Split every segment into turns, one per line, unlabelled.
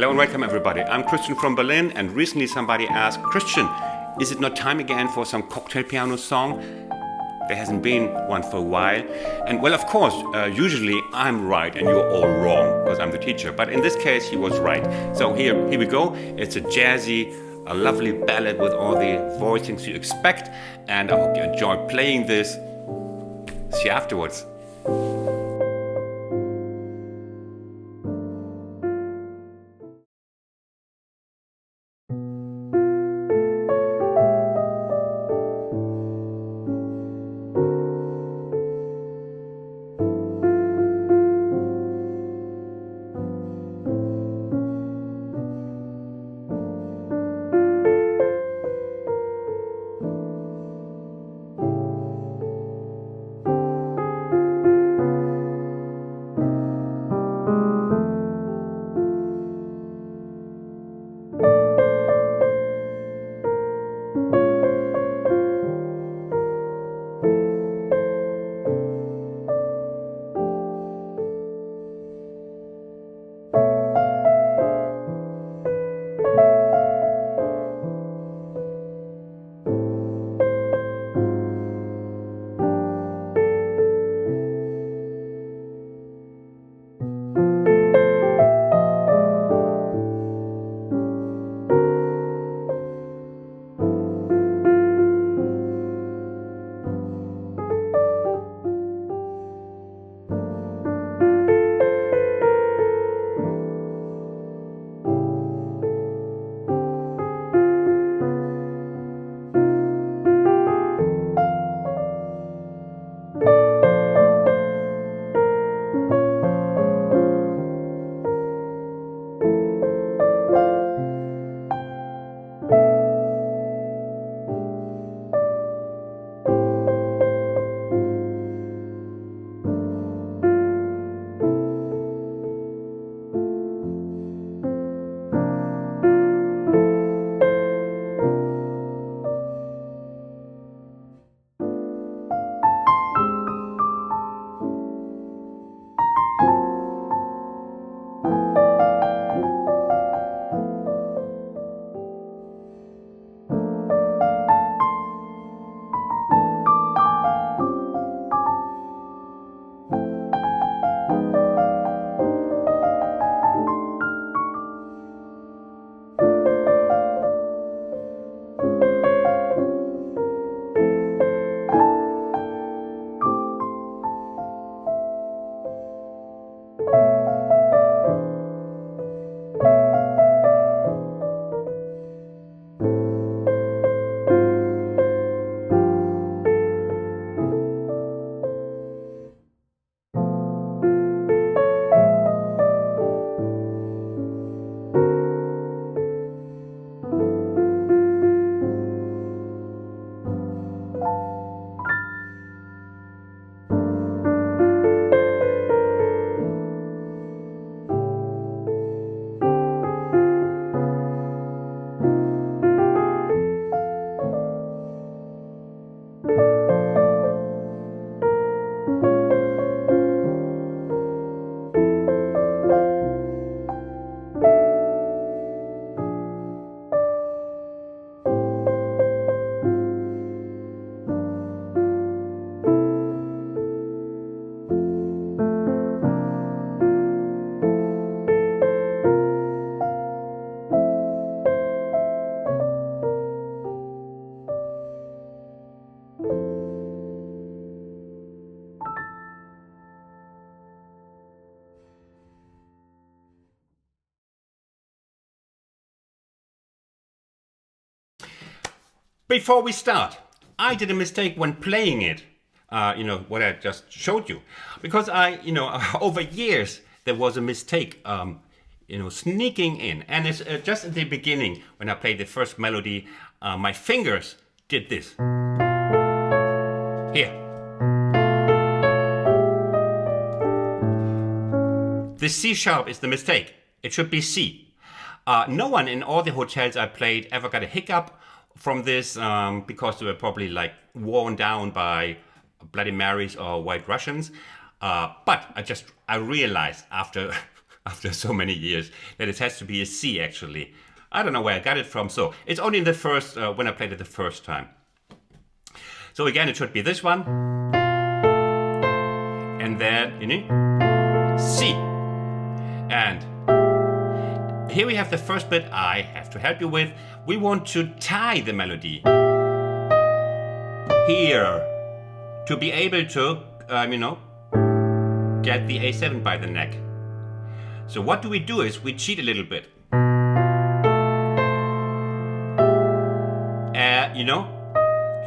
Hello and welcome everybody. I'm Christian from Berlin, and recently somebody asked, Christian, is it not time again for some cocktail piano song? There hasn't been one for a while. And well, of course, usually I'm right and you're all wrong because I'm the teacher. But in this case, he was right. So here we go. It's a jazzy, a lovely ballad with all the voicings you expect. And I hope you enjoy playing this. See you afterwards. Before we start, I did a mistake when playing it, what I just showed you. Because over years, there was a mistake, sneaking in. And it's just at the beginning, when I played the first melody, my fingers did this. Here. The C sharp is the mistake. It should be C. No one in all the hotels I played ever got a hiccup from this because they were probably like worn down by Bloody Marys or White Russians. But I realized after after so many years that it has to be a C actually. I don't know where I got it from. So it's only in the first, when I played it the first time. So again, it should be this one. And then, C. And here we have the first bit I have to help you with. We want to tie the melody here to be able to, get the A7 by the neck. So what do? Is we cheat a little bit.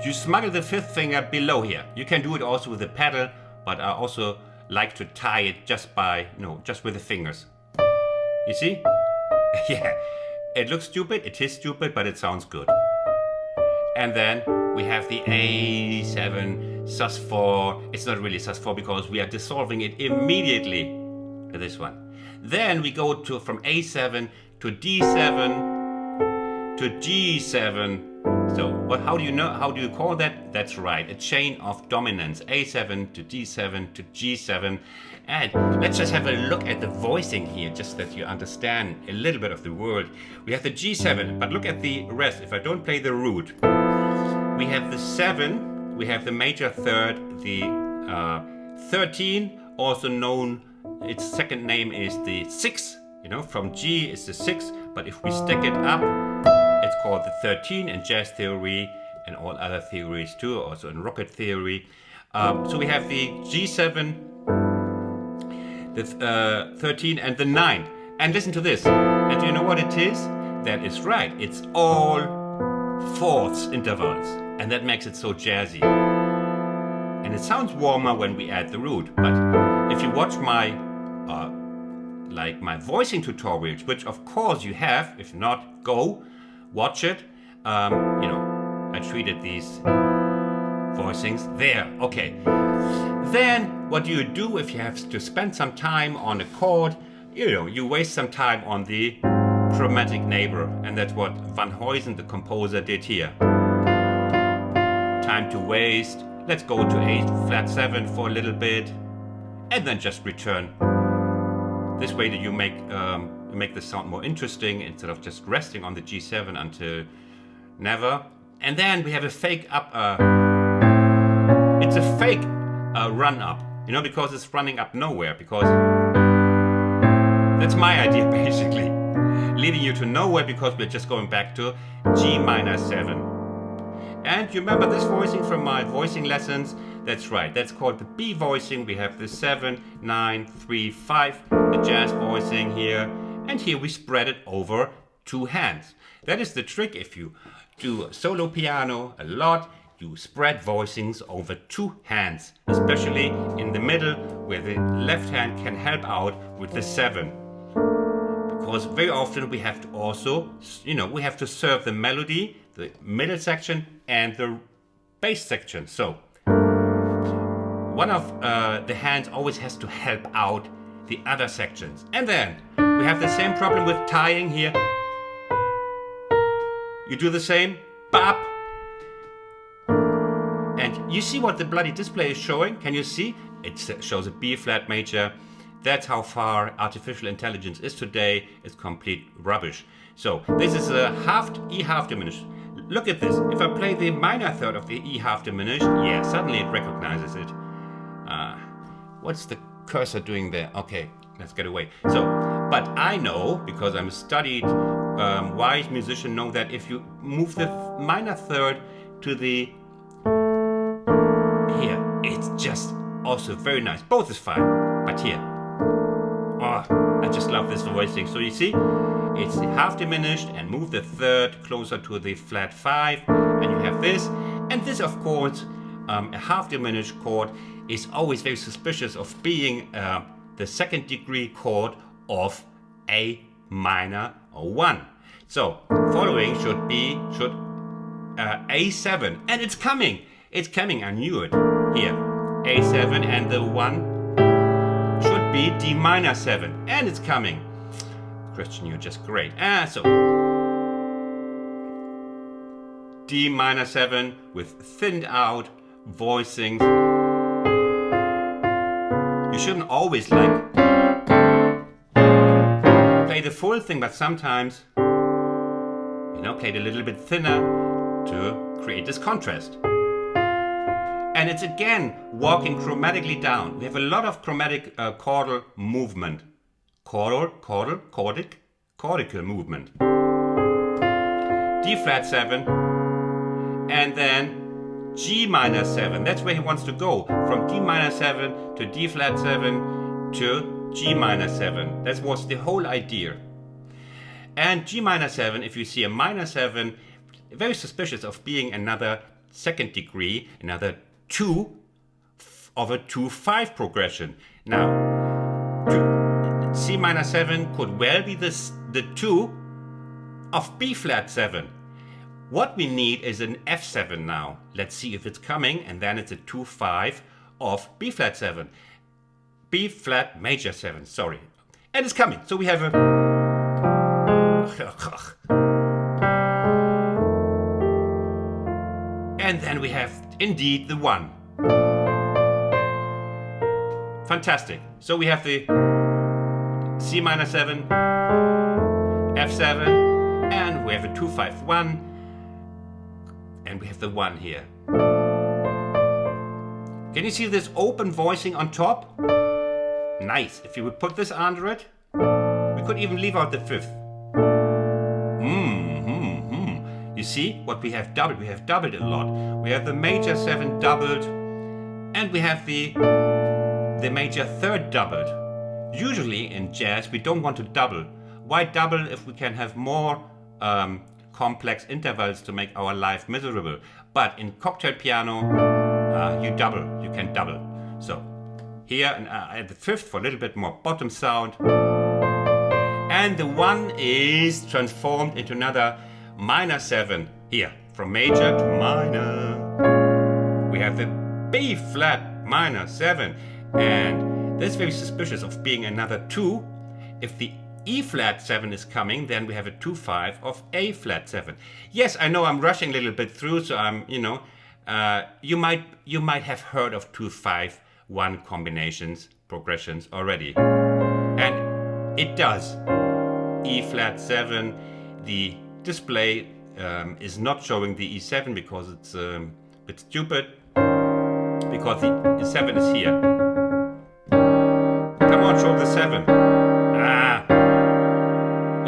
You smuggle the fifth finger below here. You can do it also with the pedal, but I also like to tie it just by, just with the fingers. You see? Yeah, it looks stupid, it is stupid, but it sounds good. And then we have the A7 sus4. It's not really sus4 because we are dissolving it immediately to this one. Then we go from A7 to D7 to G7. So how do you call that? That's right, a chain of dominance. A7 to D7 to G7. And let's just have a look at the voicing here, just that you understand a little bit of the word. We have the G7, but look at the rest. If I don't play the root, we have the 7, we have the major third, the 13, also known, its second name is the 6. From G is the 6, but if we stack it up, it's called the 13 in jazz theory and all other theories too, also in rocket theory. So we have the G7, the 13 and the 9. And listen to this. And do you know what it is? That is right. It's all fourths intervals. And that makes it so jazzy. And it sounds warmer when we add the root. But if you watch my voicing tutorials, which of course you have, if not, go watch it. I treated these voicings there. Okay. Then what do you do if you have to spend some time on a chord? You waste some time on the chromatic neighbor, and that's what Van Huysen, the composer, did here. Time to waste. Let's go to A flat 7 for a little bit, and then just return. This way that you make the sound more interesting instead of just resting on the G7 until never. And then we have a fake up. It's a fake run up, because it's running up nowhere. Because that's my idea, basically, leading you to nowhere because we're just going back to G minor 7. And you remember this voicing from my voicing lessons? That's right, that's called the B voicing. We have the 7, 9, 3, 5, the jazz voicing here. And here we spread it over 2 hands. That is the trick. If you do solo piano a lot, you spread voicings over 2 hands, especially in the middle where the left hand can help out with the 7. Because very often we have to also, we have to serve the melody, the middle section and the bass section. So one of the hands always has to help out the other sections. And then we have the same problem with tying here. You do the same, bop. And you see what the bloody display is showing? Can you see? It shows a B flat major. That's how far artificial intelligence is today. It's complete rubbish. So this is a E half diminished. Look at this. If I play the minor third of the E half diminished, yeah, suddenly it recognizes it. What's the cursor doing there? Okay, let's get away. So, but I know, because I'm a studied wise musician, know that if you move the minor third to the here, it's just also very nice. Both is fine, but here. Oh, I just love this voicing. So you see, it's the half diminished and move the third closer to the flat 5, and you have this. And this, of course, a half diminished chord is always very suspicious of being the second degree chord of A minor 1. So following should A7, and it's coming. It's coming. I knew it. Here, A7, and the 1 should be D minor 7, and it's coming. Christian, you're just great. So D minor 7 with thinned out voicings. You shouldn't always like play the full thing, but sometimes, you know, play it a little bit thinner to create this contrast. And it's again walking chromatically down. We have a lot of chromatic chordal movement. Chordical movement. D flat 7, and then G minor 7. That's where he wants to go. From D minor 7 to D flat 7 to G minor 7. That was the whole idea. And G minor 7, if you see a minor 7, very suspicious of being another second degree, another 2 of a 2-5 progression. Now, C minor 7 could well be the 2 of B flat 7. What we need is an F7 now. Let's see if it's coming, and then it's a 2-5 of B flat 7. B flat major 7, sorry. And it's coming. So we have a... And then we have indeed the 1. Fantastic. So we have the C minor 7, F7, and we have a 2-5-1, and we have the 1 here. Can you see this open voicing on top? Nice. If you would put this under it, we could even leave out the 5th. You see what we have doubled? We have doubled a lot. We have the major 7 doubled, and we have the major 3rd doubled. Usually in jazz we don't want to double. Why double if we can have more complex intervals to make our life miserable? But in cocktail piano, you can double. So here at the 5th for a little bit more bottom sound. And the 1 is transformed into another minor 7 here, from major to minor. We have the B flat minor 7, and that's very suspicious of being another 2. If the E flat 7 is coming, then we have a 2-5 of A flat 7. Yes, I know I'm rushing a little bit through, so I'm, you might have heard of 2-5-1 combinations, progressions already. And it does. E flat 7, the display is not showing the E7 because it's a bit stupid, because the E7 is here. Come on, show the 7.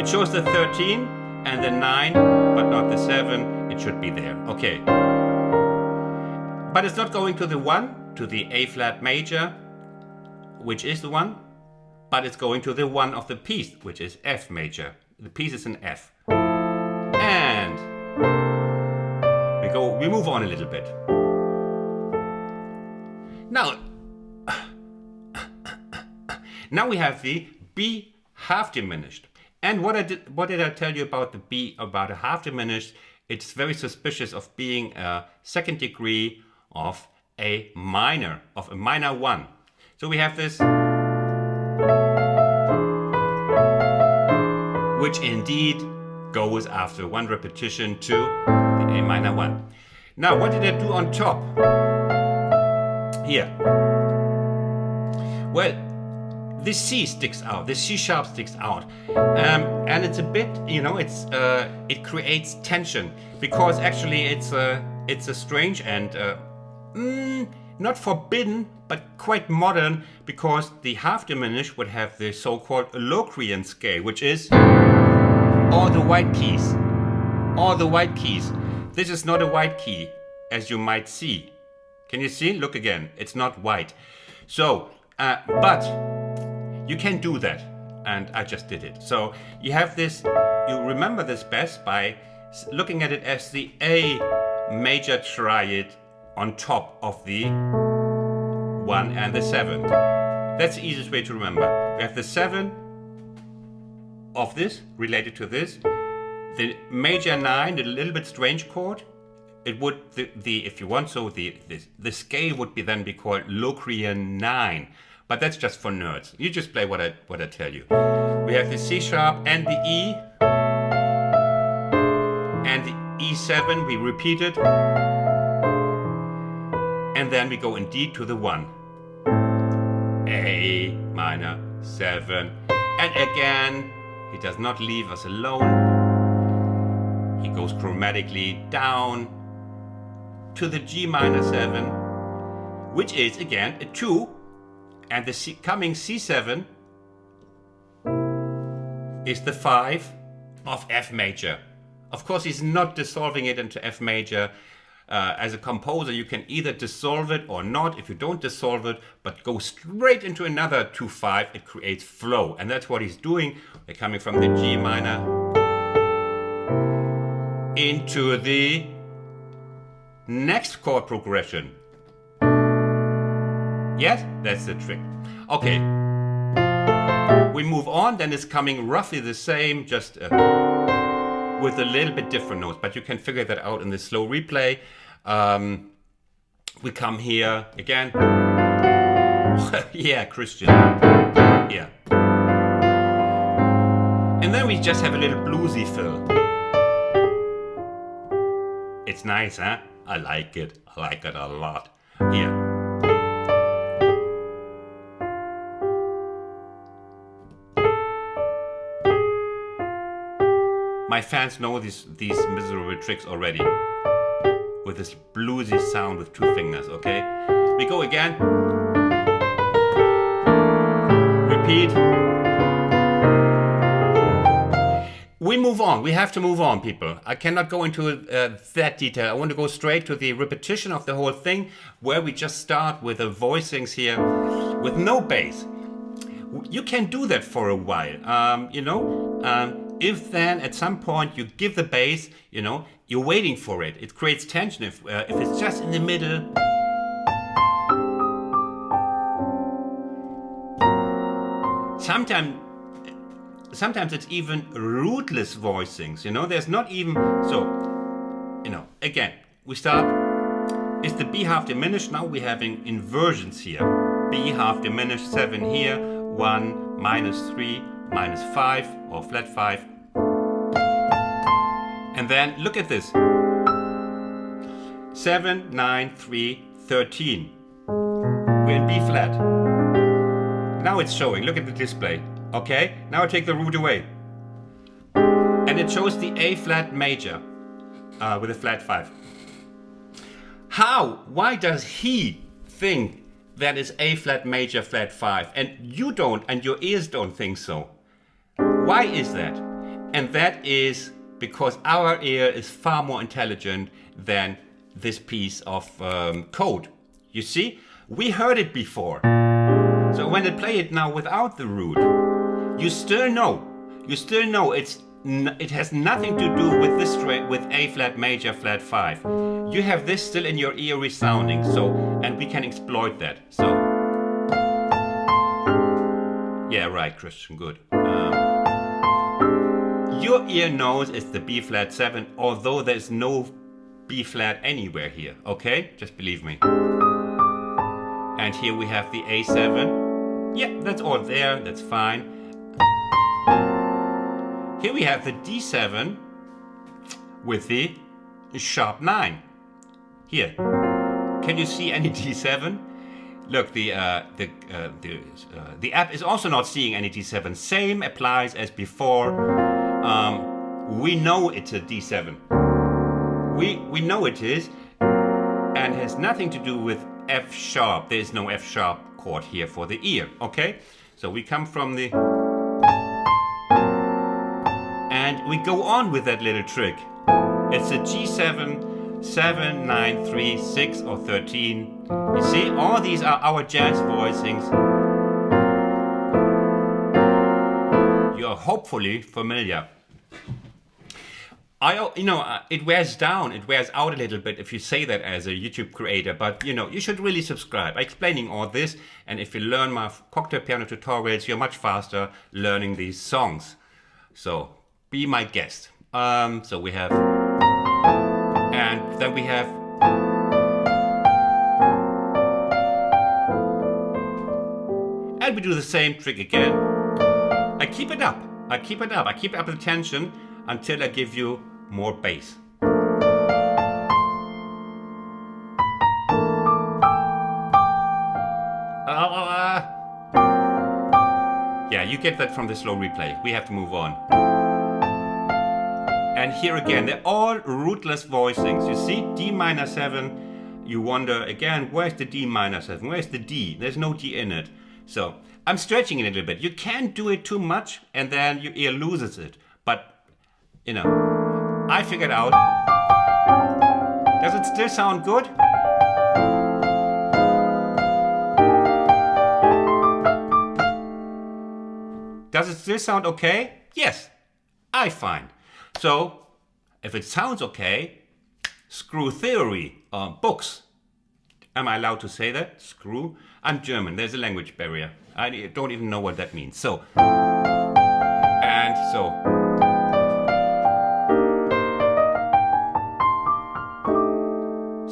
It shows the 13 and the 9, but not the 7. It should be there. Okay. But it's not going to the 1, to the A flat major, which is the 1, but it's going to the 1 of the piece, which is F major. The piece is an F. And we move on a little bit. Now we have the B half diminished. And what did I tell you about the B, about a half diminished? It's very suspicious of being a second degree of a minor 1. So we have this, which indeed goes after 1 repetition to the A minor 1. Now, what did I do on top? Here. Well, the C sticks out, the C sharp sticks out, and it's a bit, it creates tension, because actually it's a strange and not forbidden, but quite modern, because the half diminished would have the so-called Locrian scale, which is all the white keys. All the white keys. This is not a white key, as you might see. Can you see? Look again. It's not white. So, but you can do that. And I just did it. So you have this, you remember this best by looking at it as the A major triad on top of the 1 and the 7. That's the easiest way to remember. We have the 7 of this related to this. The major 9, the little bit strange chord, it would if you want, so the scale would be called Locrian 9. But that's just for nerds. You just play what I tell you. We have the C sharp and the E, and the E7 we repeat it, and then we go indeed to the 1. A minor 7, and again He does not leave us alone. He goes chromatically down to the G minor 7, which is again a 2, and the coming C7 is the 5 of F major. Of course, he's not dissolving it into F major. As a composer, you can either dissolve it or not. If you don't dissolve it, but go straight into another 2-5, it creates flow. And that's what he's doing. We're coming from the G minor into the next chord progression. Yes, that's the trick. Okay. We move on, then it's coming roughly the same, just with a little bit different notes, but you can figure that out in the slow replay. We come here again. Yeah, Christian. Yeah. And then we just have a little bluesy fill. It's nice, huh? I like it. I like it a lot. Here. My fans know these miserable tricks already. With this bluesy sound with 2 fingers, okay? We go again. Repeat. We move on. We have to move on, people. I cannot go into that detail. I want to go straight to the repetition of the whole thing, where we just start with the voicings here with no bass. You can do that for a while, if then at some point you give the bass, you're waiting for it. It creates tension if it's just in the middle. Sometimes it's even rootless voicings, there's not even, again, we start, it's the B half diminished, now we're having inversions here. B half diminished, 7 here, 1, -3, -5, or flat 5. And then look at this. 7, 9, 3, 13. We're in B flat. Now it's showing, look at the display. Okay, now I take the root away. And it shows the A flat major with a flat 5. How? Why does he think that is A flat major flat 5 and you don't and your ears don't think so? Why is that? And that is because our ear is far more intelligent than this piece of code. You see, we heard it before. So when I play it now without the root, you still know it has nothing to do with this with A flat major flat 5. You have this still in your ear resounding, and we can exploit that. So yeah, right, Christian, good. Your ear knows it's the B flat 7, although there's no B flat anywhere here, okay? Just believe me. And here we have the A7. Yeah, that's all there, that's fine. Here we have the D7 with the sharp 9. Here, can you see any D7? Look, the app is also not seeing any D7. Same applies as before. We know it's a D7. We know it is, and has nothing to do with F sharp. There is no F sharp chord here for the ear. Okay, so we come from the. And we go on with that little trick. It's a G7, 7, 9, 3, 6, or 13. You see, all these are our jazz voicings. You're hopefully familiar. It wears down, it wears out a little bit if you say that as a YouTube creator, but you should really subscribe. I'm explaining all this, and if you learn my cocktail piano tutorials, you're much faster learning these songs. So be my guest. So we have, and then we have, and we do the same trick again. I keep it up. I keep up the tension until I give you more bass. Yeah, you get that from the slow replay. We have to move on. And here again, they're all rootless voicings. You see, D minor 7, you wonder again, where's the D minor 7? Where's the D? There's no D in it. So I'm stretching it a little bit. You can't do it too much and then your ear loses it. But, you know, I figured out. Does it still sound good? Does it still sound okay? Yes, I find. So, if it sounds okay, screw theory, books. Am I allowed to say that? Screw? I'm German, there's a language barrier. I don't even know what that means. So, and so.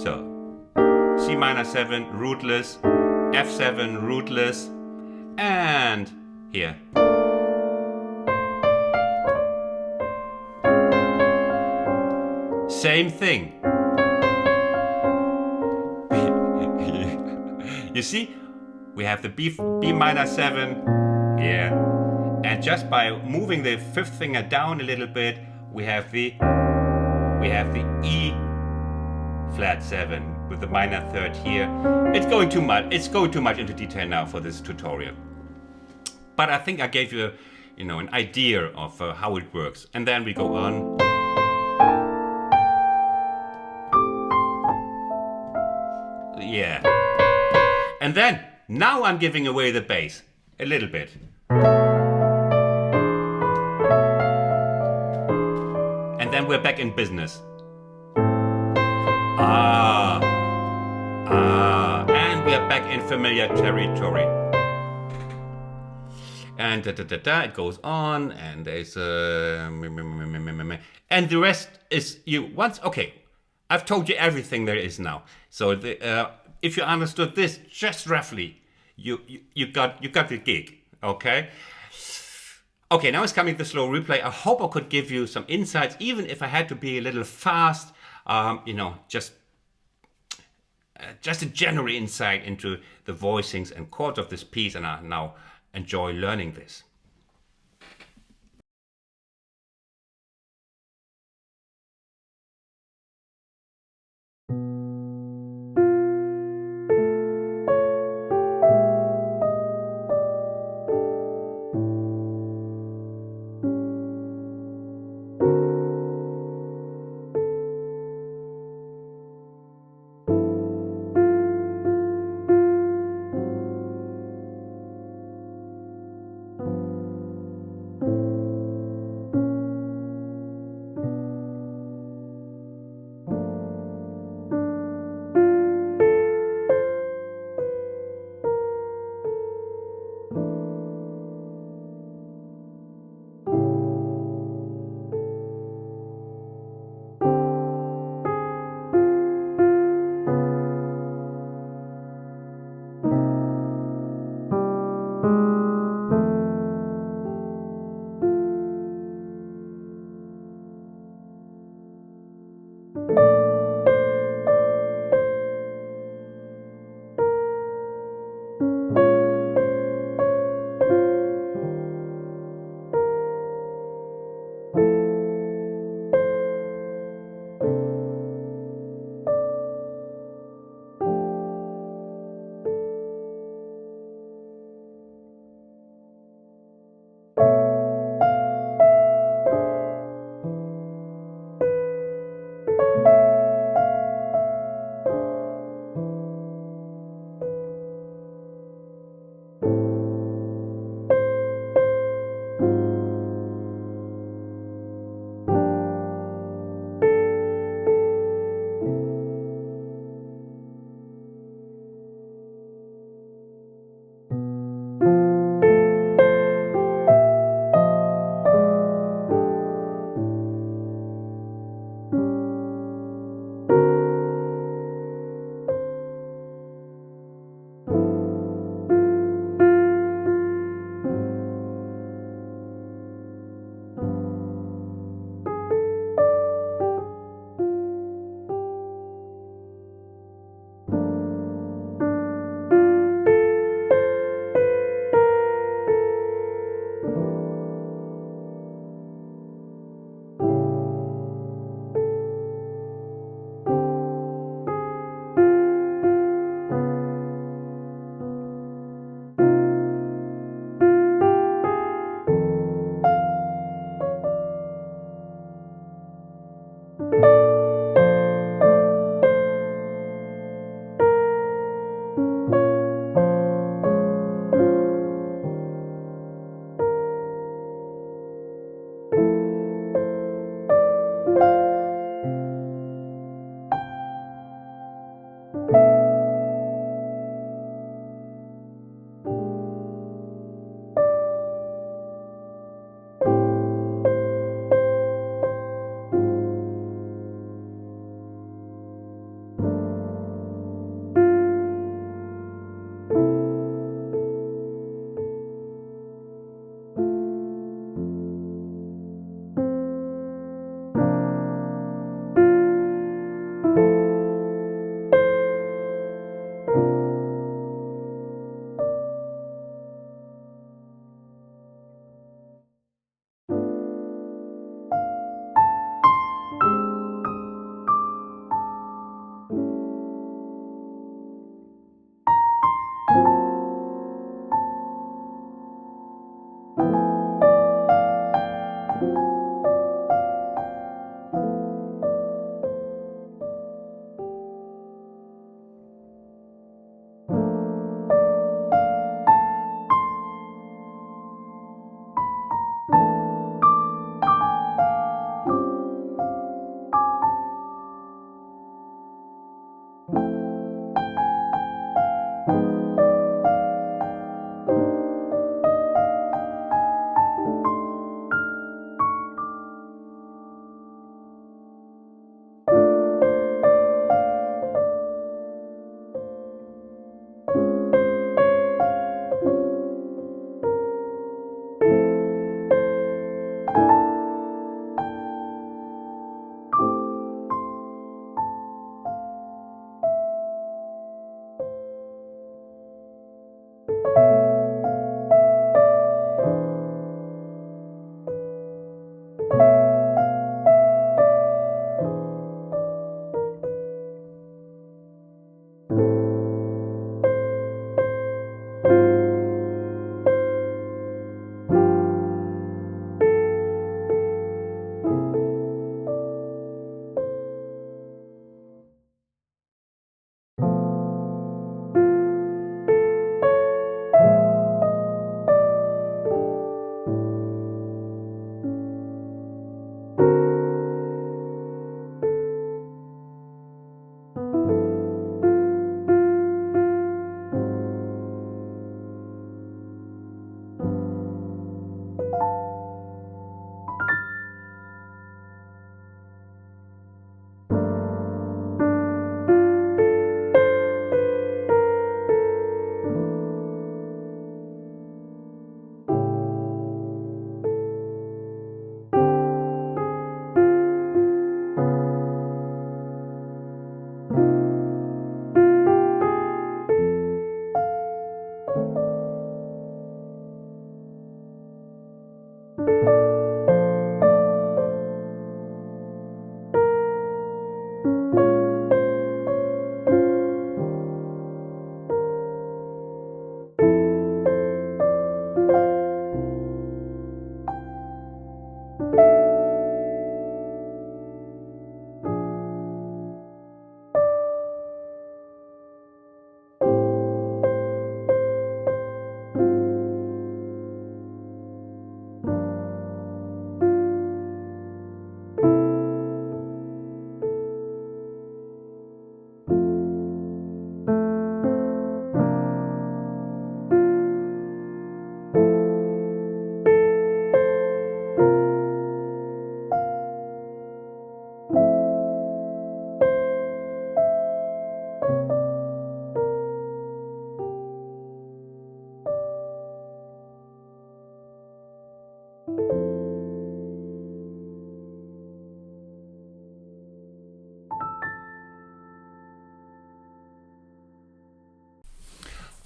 So, C minor 7, rootless, F7, rootless, and here. Same thing. You see, we have the B minor 7 here, and just by moving the fifth finger down a little bit, we have the E flat 7 with the minor third here. It's going too much. It's going too much into detail now for this tutorial. But I think I gave you, an idea of how it works, and then we go on. Yeah. And then, now I'm giving away the bass. A little bit. And then we're back in business. And we are back in familiar territory. And it goes on, and there's and the rest is okay. I've told you everything there is now. So if you understood this just roughly, you got the gig. Okay. Okay, now it's coming the slow replay. I hope I could give you some insights, even if I had to be a little fast. Just a general insight into the voicings and chords of this piece, and I now enjoy learning this.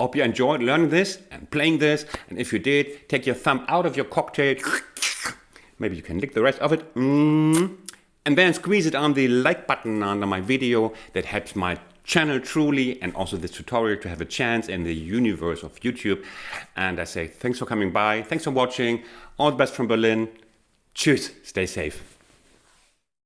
Hope you enjoyed learning this and playing this. And if you did, take your thumb out of your cocktail. Maybe you can lick the rest of it. And then squeeze it on the like button under my video. That helps my channel truly, and also this tutorial to have a chance in the universe of YouTube. And I say thanks for coming by. Thanks for watching. All the best from Berlin. Tschüss. Stay safe.